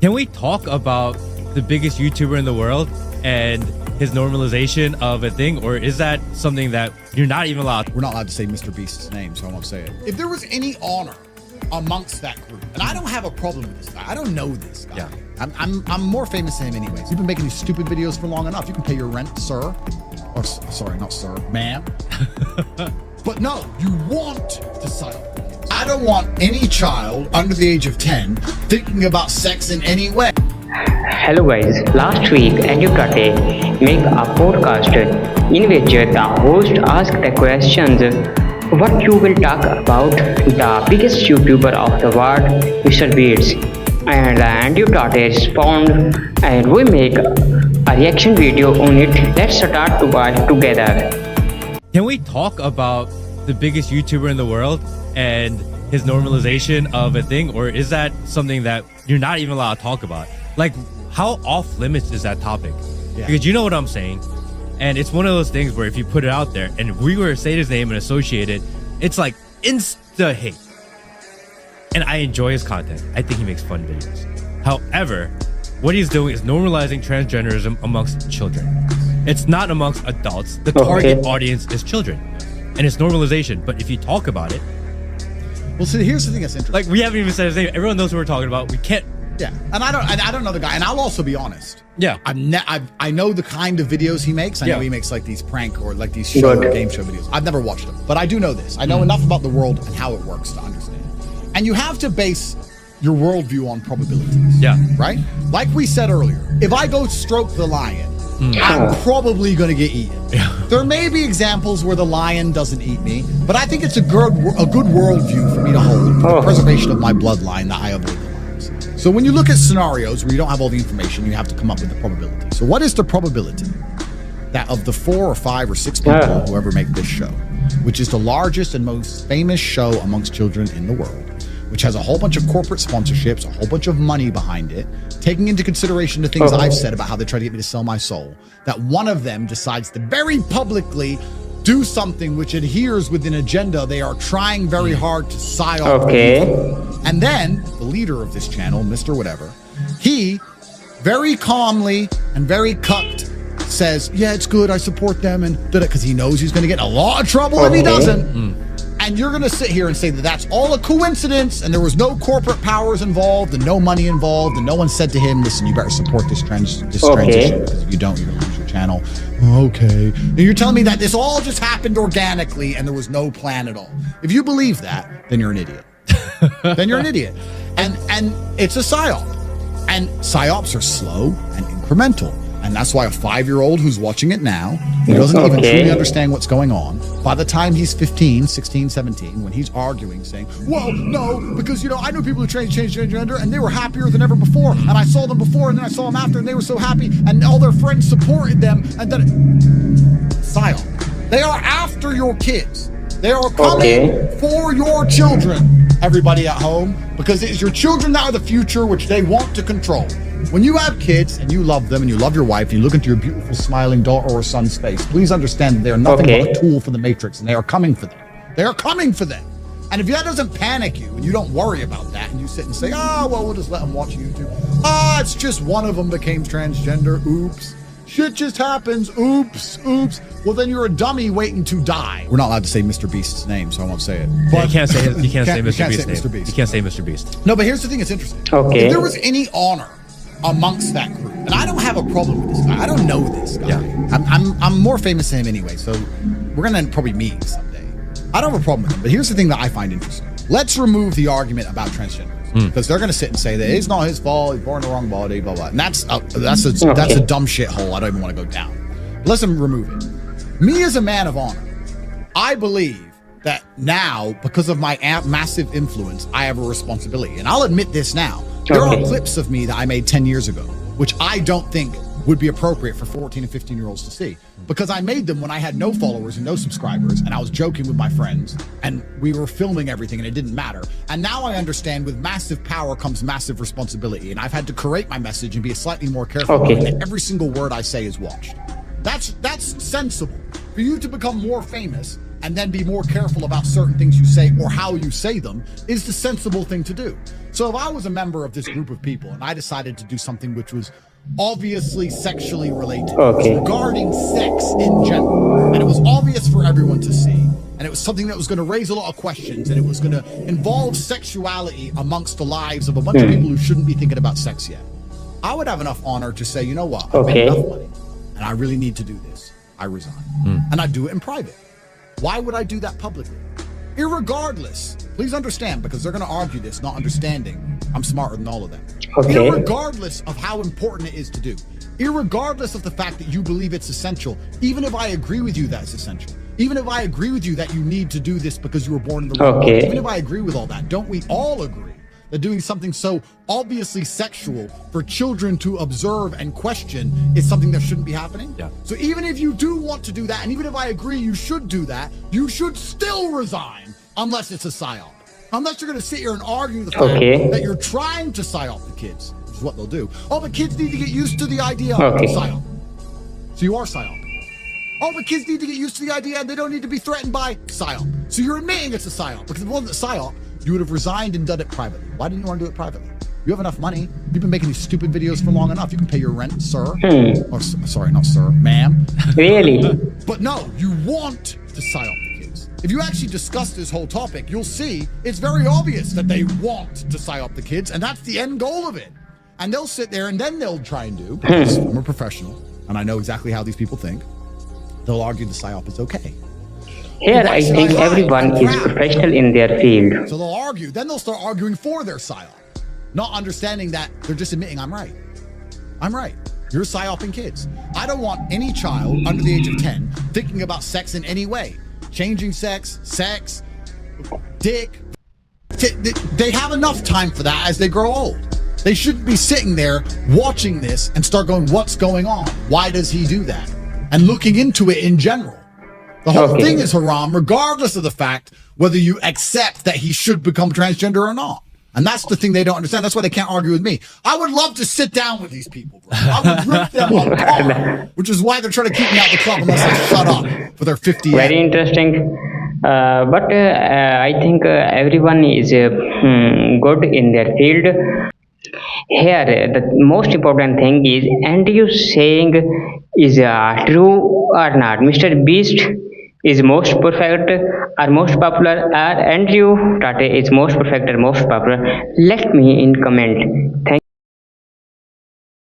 Can we talk about the biggest YouTuber in the world and his normalization of a thing, or is that something that you're not even allowed? We're not allowed to say MrBeast's name, so I won't say it. If there was any honor amongst that group, and I don't have a problem with this guy. I don't know this guy. Yeah. I'm more famous than him anyways. You've been making these stupid videos for long enough. You can pay your rent, sir. Or sorry, not sir, ma'am. But no, you want to sign up. I don't want any child under the age of 10 thinking about sex in any way. Hello guys, last week Andrew Tate made a podcast in which the host asked the questions what you will talk about the biggest YouTuber of the world, MrBeast, and Andrew Tate responded and we make a reaction video on it. Let's start to watch together. Can we talk about the biggest YouTuber in the world and his normalization of a thing, or is that something that you're not even allowed to talk about? Like, how off limits is that topic? Yeah. Because you know what I'm saying, and it's one of those things where if you put it out there and if we were to say his name and associate it, it's like insta hate. And I enjoy his content. I think he makes fun videos. However, what he's doing is normalizing transgenderism amongst children. It's not amongst adults. The target audience is children, and it's normalization. But if you talk about it, well, see, here's the thing that's interesting. like, we haven't even said his name. Everyone knows who we're talking about. We can't. Yeah, and I don't know the guy, and I'll also be honest. Yeah, I know the kind of videos he makes. I know he makes like these prank or like these show or game show videos. I've never watched them, but I do know this. I know enough about the world and how it works to understand. And you have to base your worldview on probabilities. Yeah, right. Like we said earlier, if I go stroke the lion, I'm probably going to get eaten. Yeah. There may be examples where the lion doesn't eat me, but I think it's a good worldview for me to hold for the preservation of my bloodline that I avoid the lions. So when you look at scenarios where you don't have all the information, you have to come up with the probability. So what is the probability that of the 4 or 5 or 6 people who ever make this show, which is the largest and most famous show amongst children in the world, which has a whole bunch of corporate sponsorships, a whole bunch of money behind it, taking into consideration the things I've said about how they try to get me to sell my soul, that one of them decides to very publicly do something which adheres with an agenda they are trying very hard to psyop. And then the leader of this channel, Mr. Whatever, he very calmly and very cucked says, yeah, it's good, I support them, and because he knows he's going to get in a lot of trouble if he doesn't. And you're going to sit here and say that that's all a coincidence and there was no corporate powers involved and no money involved and no one said to him, listen, you better support this transition because if you don't, you're going to lose your channel. Okay. And you're telling me that this all just happened organically and there was no plan at all. If you believe that, then you're an idiot. Then you're an idiot. And it's a psyop. And psyops are slow and incremental. And that's why a 5-year-old who's watching it now, who doesn't even truly understand what's going on, by the time he's 15, 16, 17, when he's arguing, saying, well, no, because, you know, I know people who changed gender and they were happier than ever before. And I saw them before and then I saw them after and they were so happy and all their friends supported them. And then, psyop. They are after your kids. They are coming for your children, everybody at home, because it is your children that are the future, which they want to control. When you have kids and you love them and you love your wife and you look into your beautiful smiling daughter or son's face, please understand that they are nothing but a tool for the Matrix and they are coming for them. They are coming for them. And if that doesn't panic you and you don't worry about that and you sit and say, oh, well, we'll just let them watch YouTube. Ah, it's just one of them became transgender. Oops. Shit just happens. Oops. Oops. Well, then you're a dummy waiting to die. We're not allowed to say MrBeast's name, so I won't say it. But you can't say MrBeast's name. You can't say MrBeast. No, but here's the thing that's interesting. If there was any honor amongst that group, and I don't have a problem with this guy. I don't know this guy. Yeah. I'm more famous than him anyway, so we're gonna probably meet someday. I don't have a problem with him, but here's the thing that I find interesting. Let's remove the argument about transgenderism, because they're gonna sit and say that it's not his fault, he's born in the wrong body, blah blah. And that's a dumb shithole I don't even want to go down. Let's remove it. Me as a man of honor, I believe that now, because of my massive influence, I have a responsibility, and I'll admit this now. There are clips of me that I made 10 years ago, which I don't think would be appropriate for 14 and 15-year-olds to see, because I made them when I had no followers and no subscribers, and I was joking with my friends, and we were filming everything, and it didn't matter. And now I understand with massive power comes massive responsibility, and I've had to curate my message and be slightly more careful that every single word I say is watched. That's sensible. For you to become more famous and then be more careful about certain things you say or how you say them is the sensible thing to do. So if I was a member of this group of people and I decided to do something which was obviously sexually related, regarding sex in general, and it was obvious for everyone to see, and it was something that was going to raise a lot of questions, and it was going to involve sexuality amongst the lives of a bunch of people who shouldn't be thinking about sex yet, I would have enough honor to say, you know what, I made enough money, and I really need to do this. I resign. And I do it in private. Why would I do that publicly? Irregardless, please understand, because they're going to argue this, not understanding I'm smarter than all of them. Irregardless of how important it is to do, irregardless of the fact that you believe it's essential, even if I agree with you that it's essential, even if I agree with you that you need to do this because you were born in the wrong body, even if I agree with all that, don't we all agree that doing something so obviously sexual for children to observe and question is something that shouldn't be happening? Yeah. So even if you do want to do that, and even if I agree you should do that, you should still resign unless it's a psyop. Unless you're going to sit here and argue the fact that you're trying to psyop the kids, which is what they'll do. Oh, the kids need to get used to the idea of psyop. So you are psyop. Oh, the kids need to get used to the idea and they don't need to be threatened by psyop. So you're admitting it's a psyop, because if it wasn't a psyop, you would have resigned and done it privately. Why didn't you want to do it privately? You have enough money. You've been making these stupid videos for long enough. You can pay your rent, sir. Or, sorry, not sir, ma'am. Really? But no, you want to psyop the kids. If you actually discuss this whole topic, you'll see it's very obvious that they want to psyop the kids, and that's the end goal of it. And they'll sit there and then they'll try and do, because I'm a professional and I know exactly how these people think, they'll argue the psyop is okay. Here, I think everyone is professional in their field. So they'll argue. Then they'll start arguing for their psyop, not understanding that they're just admitting, I'm right. I'm right. You're psyoping kids. I don't want any child under the age of 10 thinking about sex in any way. Changing sex, dick. They have enough time for that as they grow old. They shouldn't be sitting there watching this and start going, what's going on? Why does he do that? And looking into it in general. The whole thing is haram, regardless of the fact whether you accept that he should become transgender or not. And that's the thing they don't understand. That's why they can't argue with me. I would love to sit down with these people, bro. I would rip them apart, which is why they're trying to keep me out the club unless I shut up for their 50 years. Very interesting. But I think everyone is good in their field. Here, the most important thing is, Andrew saying is true or not. Mr. Beast is most perfect or most popular, or Andrew Tate is most perfect or most popular. Let me in comment. Thank